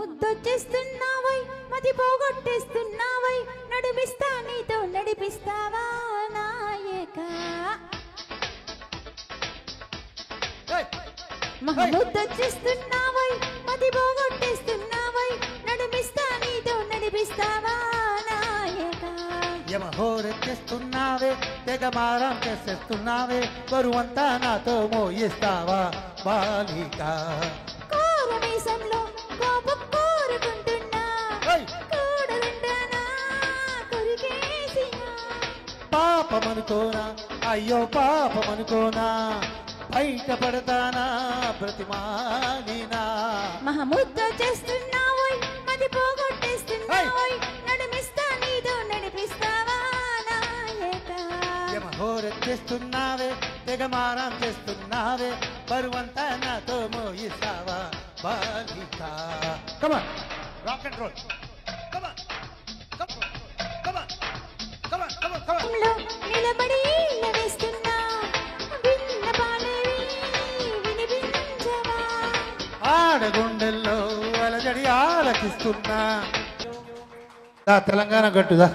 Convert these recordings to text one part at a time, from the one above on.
మహముద్దొచ్చేస్తున్నావై మతి పోగొట్టేస్తున్నావై నడిపిస్తా నీతో నడిపిస్తావా నాయక మహముద్దొచ్చేస్తున్నావై మతి పోగొట్టేస్తున్నావై నడిపిస్తా నీతో నడిపిస్తావా నాయక యమహోరెత్తిస్తున్నావే తెగ మారం చేసేస్తున్నావే బరువంతా నాతో మోయిస్తావా బాలిక కోరమీసంలో కోపం కోరుకుంటున్నా కూడదంటానా కొరికేసినా పాపమనుకోనా అయ్యో పాపమనుకోనా బయట పడతానా ప్రతిమానినా మహముద్దు చేస్తున్నావోయ్ మది పోగొట్టేస్తున్నావోయ్ నడిపిస్తా నీతో నడిపిస్తావా నాయక యమహోరెత్తిస్తున్నావే తెగ మారం చేస్తున్నావే బరువంతా నాతో మోయిస్తావా బాలిక come on rock and roll come on come on come on come on come on నిలబడి వేస్తున్నా విన్నపాలేవి వినిపించవా ఆడగుండెల్లో అలజడి ఆలకిస్తున్నా తెలంగాణ గట్టుదా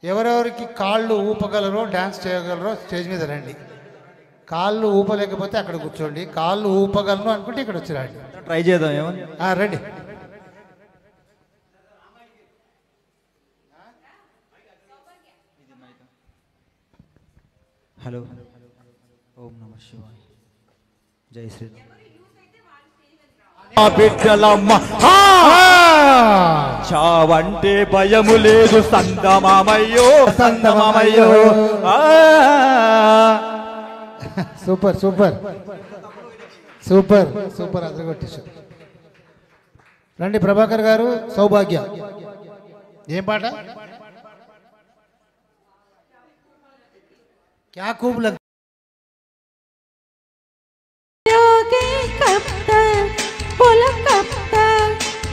ఎవరెవరికి కాళ్ళు ఊపగలరో డ్యాన్స్ చేయగలరో స్టేజ్ మీద రండి. కాళ్ళు ఊపలేకపోతే అక్కడ కూర్చోండి. కాళ్ళు ఊపగలను అనుకుంటే ఇక్కడ వచ్చి రండి. ట్రై చేద్దాం ఏమని రండి. హలో ఓం నమః శివాయ జై శ్రీరామ్ బిడ్డలమ్మ చావంటే భయము లేదు సందమామయ్యో సందమామయ్యో సూపర్ సూపర్ సూపర్ సూపర్ అదరగొట్టేశారు. రండి ప్రభాకర్ గారు. సౌభాగ్య ఏం పాట? క్యా खूब लग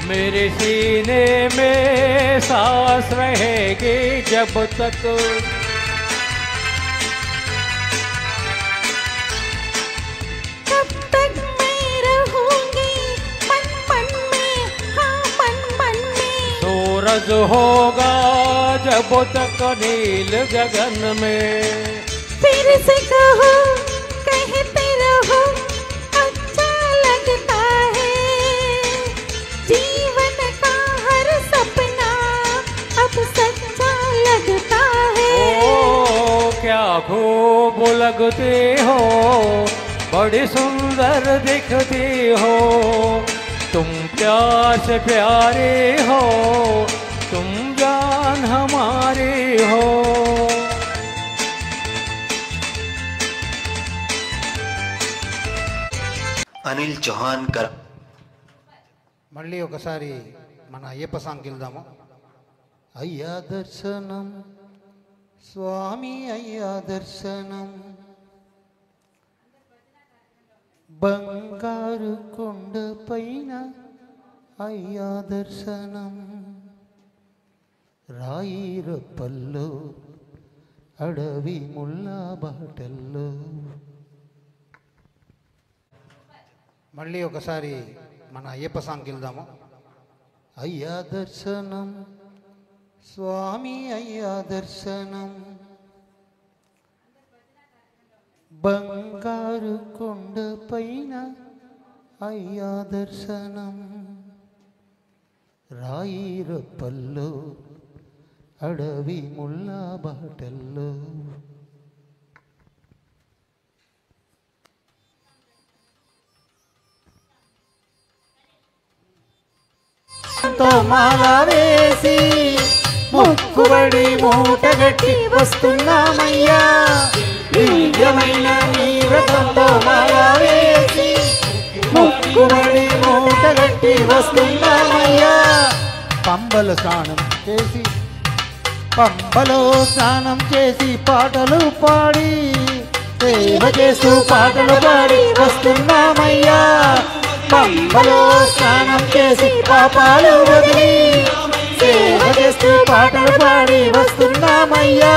मेरे सीने में सांस रहेगी जब तक तब तक मैं रहूंगी मन मन में हाँ मन मन में सूरज होगा जब तक नील गगन में फिर से कहो कहते रहो अच्छा लगता है जीवन का हर सपना अब सच्चा लगता है ओ क्या खूब लगते हो बड़ी सुंदर दिखती हो तुम प्यार से प्यारे हो तुम जान हमारी हो అనిల్ చౌహాన్ కర్. మళ్ళీ ఒకసారి మన అయ్యప్ప సాంగ్కి వెళ్దాము. అయ్యా దర్శనం స్వామి అయ్యా దర్శనం బంగారు కొండ పైన అయ్యా దర్శనం రాయి రప్పల్లో అడవి ముల్లా బాటల్లో. మళ్ళీ ఒకసారి మన అయ్యప్ప సాంగ్కి వెళ్దాము. అయ్యా దర్శనం స్వామి అయ్యా దర్శనం బంగారు కొండ పైన అయ్యా దర్శనం రాయి రప్పల్లో అడవి ముల్లా బాటల్లో. మాల వేసి మొక్కుబడి మూటగట్టి వస్తున్నామయ్యా దివ్యమైన నీ వ్రతంతో మాల వేసి మొక్కుబడి మూటగట్టి వస్తున్నామయ్యా. పంబలో స్నానం చేసి పాటలు పాడి సేవ చేస్తూ పాటలు పాడి వస్తున్నామయ్యా. పంబలో స్నానం చేసి పాపాలు వదిలి సేవ చేస్తూ పాటలు పాడి వస్తున్నామయ్యా.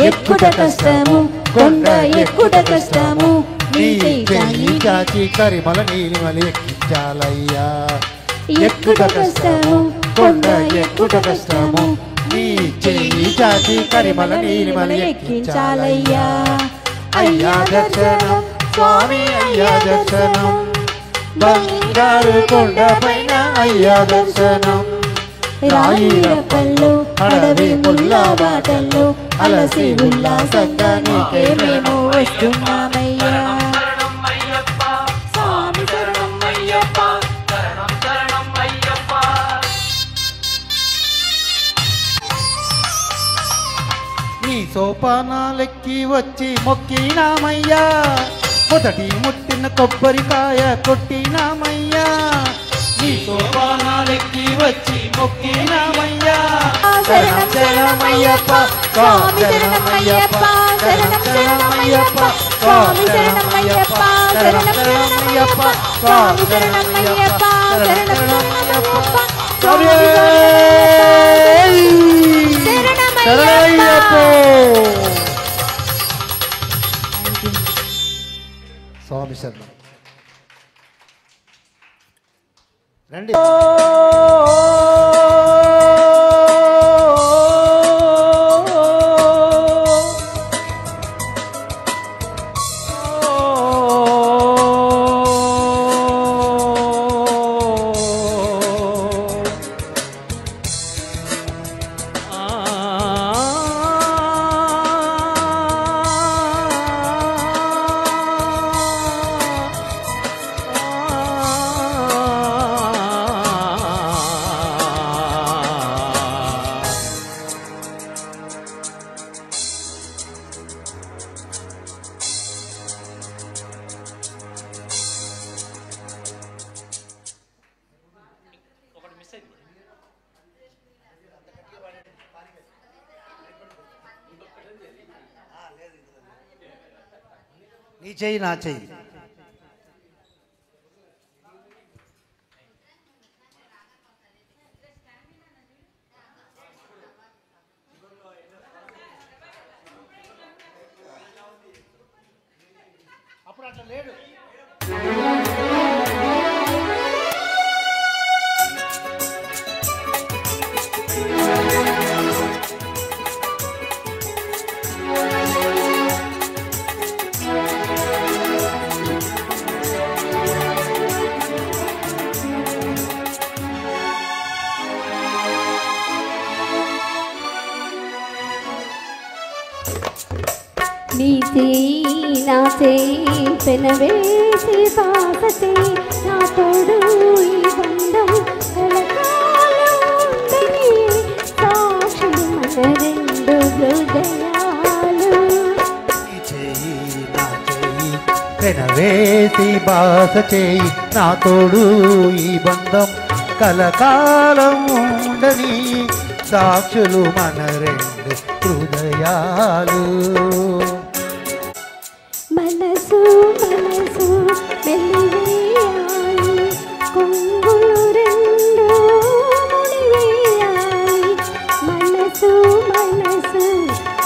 ఎక్కుట కష్టము కొండ ఎక్కుట కష్టము నీ చెయ్యి చాచి కరిమల నీలిమలి ఎక్కించాలయ్యా ఎక్కుట కష్టము కొండ ఎక్కుట కష్టము నీ చెయ్యి చాచి కరిమల నీలిమలి ఎక్కించాలయ్యా అయ్యా దర్శనం స్వామి అయ్యా దర్శనం బంగారు కొండ పైన అయ్యా దర్శనం రాయిరప్పల్లో అడవి ముల్ల బాటల్లో అలసి ఉల్లాసంగా నీకే మేము వస్తున్నామయ్యా స్వామి శరణం అయ్యప్ప నీ సోపానాలెక్కి వచ్చి మొక్కినామయ్యా మొదటి ముట్టిన కొబ్బరికాయ కొట్టినామయ్యా నీ సోపానాలెక్కి వచ్చి మొక్కినామయ్యా శరణం శరణమయ్యప్ప స్వామి శరణమయ్యప్ప శరణం శరణమయ్యప్ప స్వామి శరణమయ్యప్ప శరణం శరణమయ్యప్ప స్వామి శరణమయ్యప్ప శరణం శరణమయ్యప్ప శరణమయ్యప్ప స్వామి శరణం రండి నీ చెయ్యి నా చెయ్యి అప్పుడు అట్లా లేడు నీ చేయి నా చేయి పెనవేసి బాధ చేయి నా తోడు ఈ బంధం కలకాలం ఉండని సాక్షులు మన రెండు హృదయాలు నీ చెయ్యి నా చెయ్యి పెనవేసి బాస చేయి నా తోడు ఈ బంధం కలకాలం ఉండని సాక్షులు మన రెండు హృదయాలు మనసు మనసు మెల్లివేయాలి కొంగులు రెండు ముడివేయాలి మనసు మనసు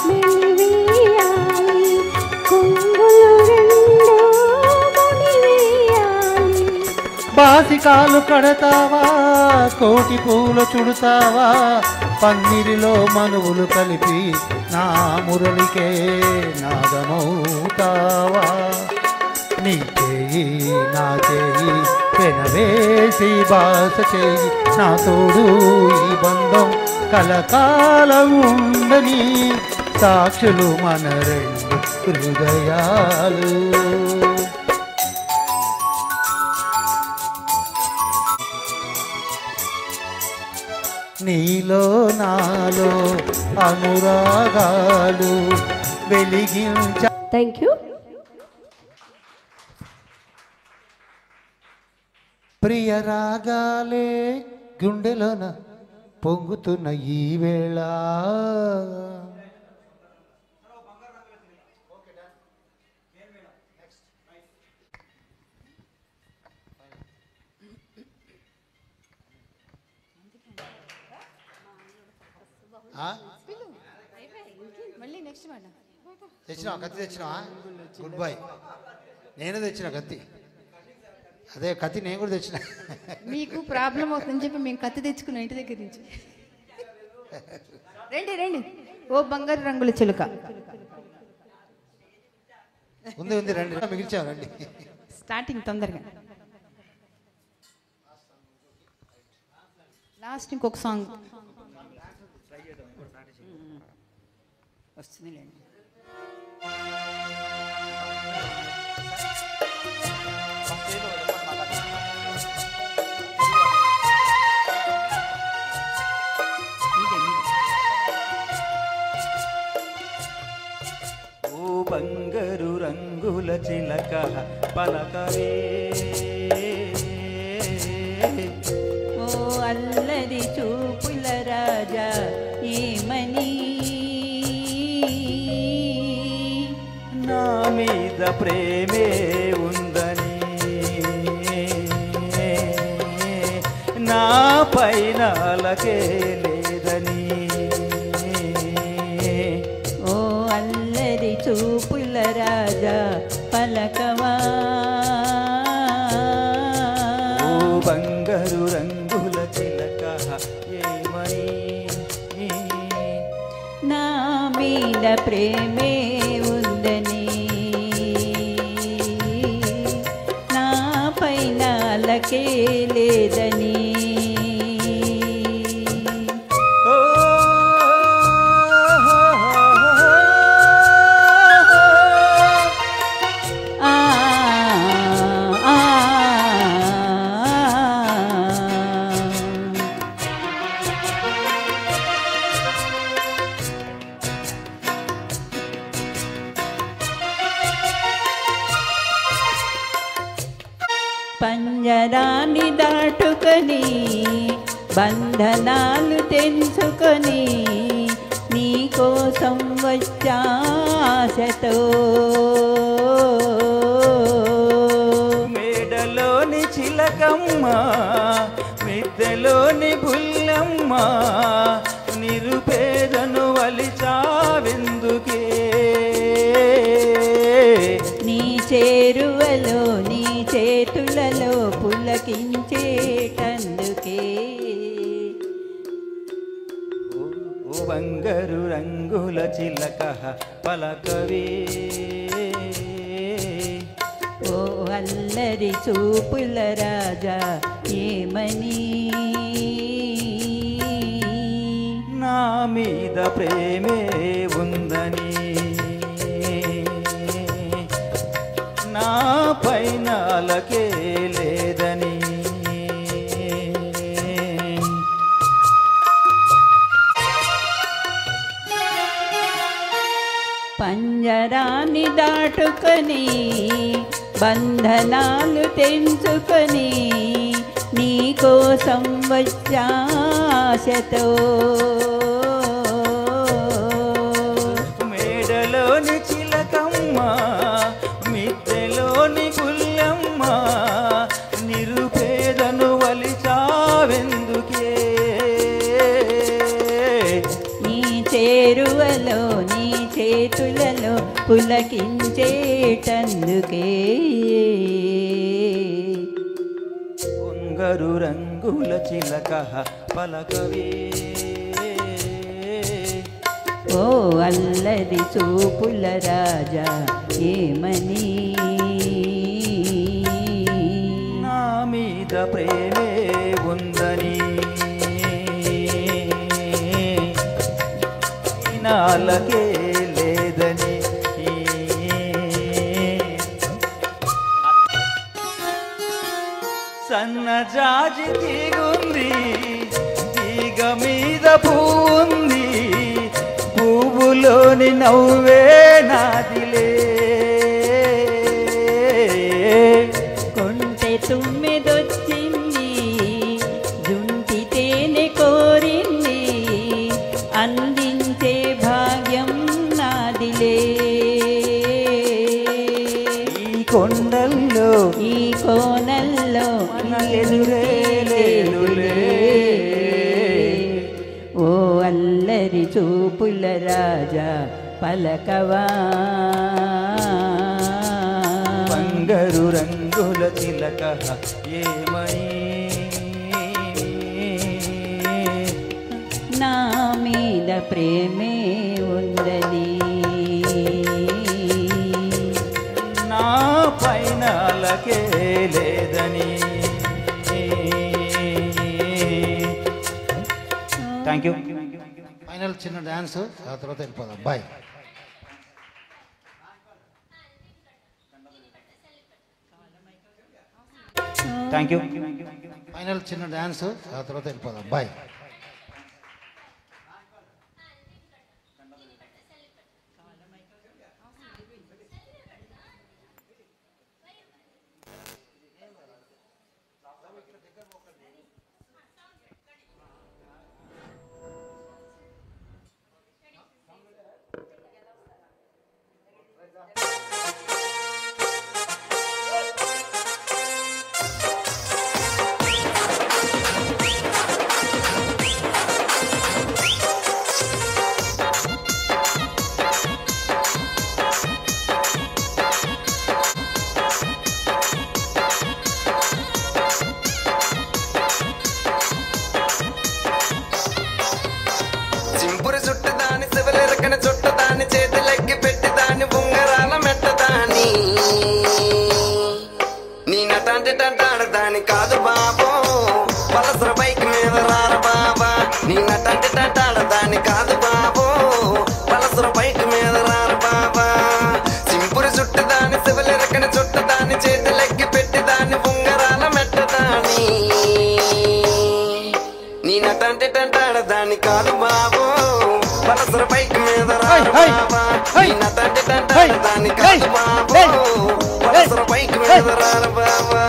మెల్లివేయాలి కొంగులు రెండు ముడివేయాలి బాసికాలు కడతావా కోటి పూలు చుడతావా పన్నీరులో మనువులు కలిపి నా మురళికే నాదమవుతావా నీ చేయి నా చేయి పెనవేసి బాస చేయి నా తోడు ఈ బంధం కలకాలం ఉండని సాక్షులు మన రెండు హృదయాలు నీలో నాలో అనురాగాలు వెలిగించ థ్యాంక్ యూ ప్రియ రాగాలే గుండెలోన పొంగుతున్న ఈ వేళ మళ్ళీ నెక్స్ట్ మాట తెచ్చినావా కత్తి తెచ్చినావా? Good bye. నేను తెచ్చిన కత్తి, అదే కత్తి నేను కూడా తెచ్చిన. మీకు ప్రాబ్లం అవుతుందని చెప్పి మేము కత్తి తెచ్చుకున్నాం ఇంటి దగ్గర నుంచి. రండి రండి. ఓ బంగారు రంగుల చిలుక ఉంది ఉంది, రండి మిగిల్చావు రండి. స్టార్టింగ్ తొందరగా, లాస్ట్ ఇంకొక సాంగ్ వస్తుందిలేండి. ఓ బంగారు రంగుల చిలక పలకవే, ఓ అల్లరి చూపుల రాజా ఏమని, నా మీద ప్రేమే ఉందని, నా పైన అలకే లేదని, ఓ అల్లరి చూపుల రాజా పలకవా, ఓ బంగారు రంగుల చిలక ఏమని, నా మీద ప్రేమే ఉందని, నా పైన అలకే లేదని, ఓ ఆ ఆ పంజరాన్ని దాటుకొని బంధనాలు తెంచుకొని నీకోసం వచ్చాశతో, మేడలోని చిలకమ్మ మిద్దెలోని బుల్లమ్మ, నిరుపేదను వలిచావెందుకే, నీ చేరువలో నీ చేతులలో పులకించేటందుకే, ఓ బంగారు రంగుల చిలక పలకవే, ఓ అల్లరి చూపుల రాజా ఏమని, నా మీద ప్రేమే ఉందని, నా పైన అలకే లేదని, పంజరాన్ని దాటుకొని బంధనాలు తెంచుకొని నీకోసం వచ్చాశతో, మేడలోని చిలకమ్మ మిద్దెలోని గుల్లమ్మ, నిరుపేదను వలిచావెందుకే, నీ చేరువలో నీ చేతులలో పులకించేటందుకే, బంగారు రంగుల చిలక పలకవే, ఓ అల్లరి చూపుల రాజా ఏమని, నా మీద ప్రేమే ఉందని, నాలకే లేదని, సన్నజాజి తీగుంది తీగ మీద పువ్వుంది, పువ్వులోని నవ్వే నాదిలే, కొంటె తుమ్మెదొచ్చింది జుంటి తేనె కోరింది, అందించే భాగ్యం నాదిలే, ఈ కొండల్లో ఈ కోనల్లో ఎదురే లేదులే, ఓ అల్లరి చూపుల రాజా పలకవా బంగారు రంగుల చిలక ఏమని నా మీద ప్రేమే ఉందని నా పైన అలకే లేదని థ్యాంక్ యూ ఫైనల్ చిన్న డ్యాన్స్ ఆ తర్వాత వెళ్ళిపోదాం బాయ్ థ్యాంక్ యూ ఫైనల్ చిన్న డ్యాన్స్ ఆ తర్వాత వెళ్ళిపోదాం బాయ్ చింపురు చుట్టు దాని శివలెరకన చుట్టు దాని చేతులెక్కి పెట్టి దాని ఉంగరాల మెట్టదాని నీ నటంటే టంటాడదాని కాదు బాబో పలసర బైక్ మీద రార బాబా నీ నటంటే టంటాడదాని కాదు బాబో పలసర బైక్ మీద రార బాబా చింపురు చుట్టు దాని శివలెరకన చుట్టు దాని చేతులెక్కి పెట్టి దాని ఉంగరాల మెట్టదాని నీ నటంటే టంటాడదాని కాదు బాబో పలసర బైక్ మీద రార బాబా నీ నటంటే టంటాడదాని కాదు బాబో పలసర బైక్ మీద రార బాబా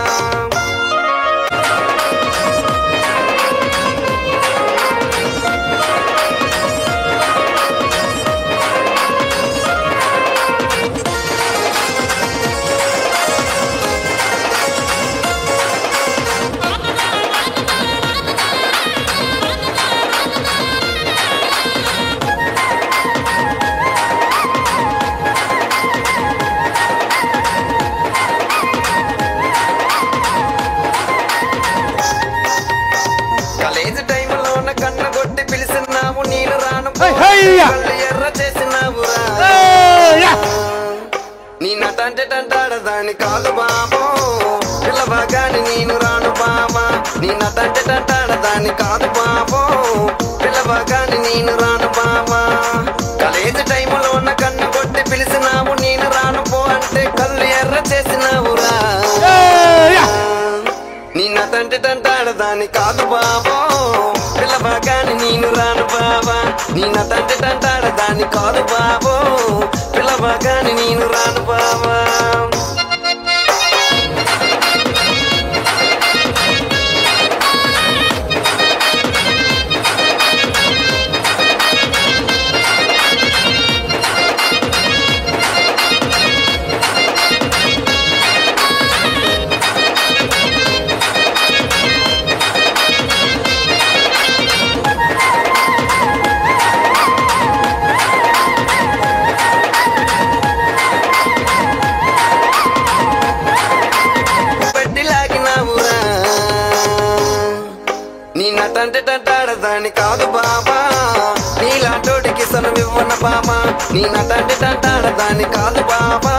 కాలేజీ టైంలోన కన్న కొట్టి పిలిచినావు నేను రాను కళ్ళు ఎర్ర చేసినావురా నీ నటంటే టంటాడదాని కాదు బాబో పిల్లవగాని నేను రాను బాబా నీ నటంటే టంటాడదాని కాదు బాబో పిల్లవగాని నేను రాను బాబా కాలేజీ టైంలోన కన్న కొట్టి పిలిచినావు నేను రాను పో అంటే కళ్ళు ఎర్ర చేసినావురా నీ నటంటే టంటాడదాని కాదు బాబో పిల్లవగాని నేను రాను బాబా నీ నటంటే టంటాడదాని కాదు బాబో పిల్లవగాని నేను రాను బాబా పెట్టి లాగినావురా నీ నటంటే టంటాడదాని కాదు బాబా నీలాంటోడికి సనువివ్వన బాబా నీ నటంటే టంటాడదాని కాదు బాబా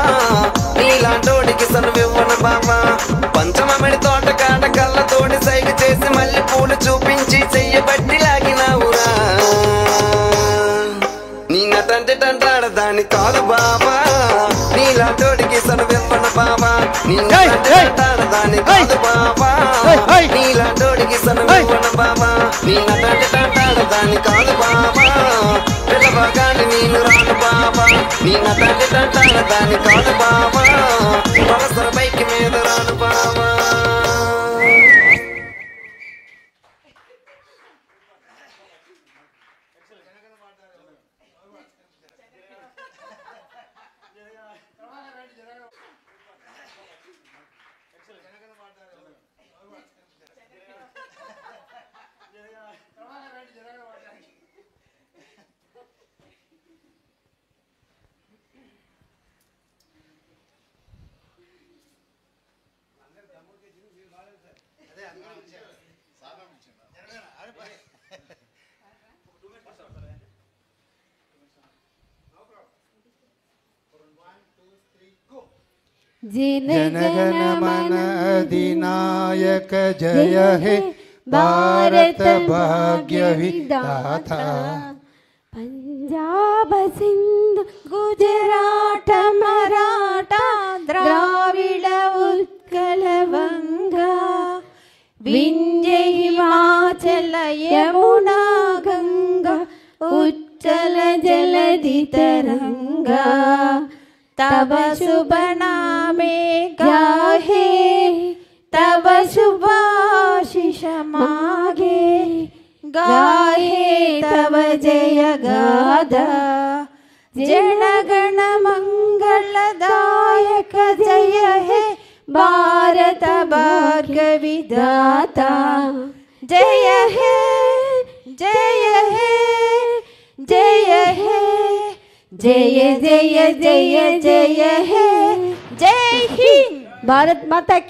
నీలాంటోడికి సనువివ్వన బాబా పంచమమిడి తోట కాట కళ్ళతోటి సైగ చేసి మళ్ళీ పూలు చూపించి చెయ్యబట్టి లాగినావురా నీ నటంటే టంటాడదాని కాదు బాబా నీలాంటోడికి సనువివ్వన బాబా నీ నటంటే టంటాడదాని కాదు బాబా నీలాంటోడికి సనువివ్వన బాబా నీ నటంటే టంటాడదాని కాదు బాబా పిల్లవగాని నేను రాను బాబా నీ నటంటే టంటాడదాని కాదు బాబా పలసర బైక్ మీద రాను బాబా जनगण मन अधिनायक जय हे भारत भाग्य विधाता। पंजाब सिंध गुजरात मराठा द्राविड उत्कल वंगा विंध्य हिमाचल यमुना गंगा उच्चल जलधि तरंगा तब शुभ नामे गाहे तब शुभाशिष मागे गाहे तब जय गादा जनगण मंगलदायक जय हे भारत भाग्य विधाता। जय हे जय हे जय हे जय जय जय जय हे जय हिंद। भारत माता की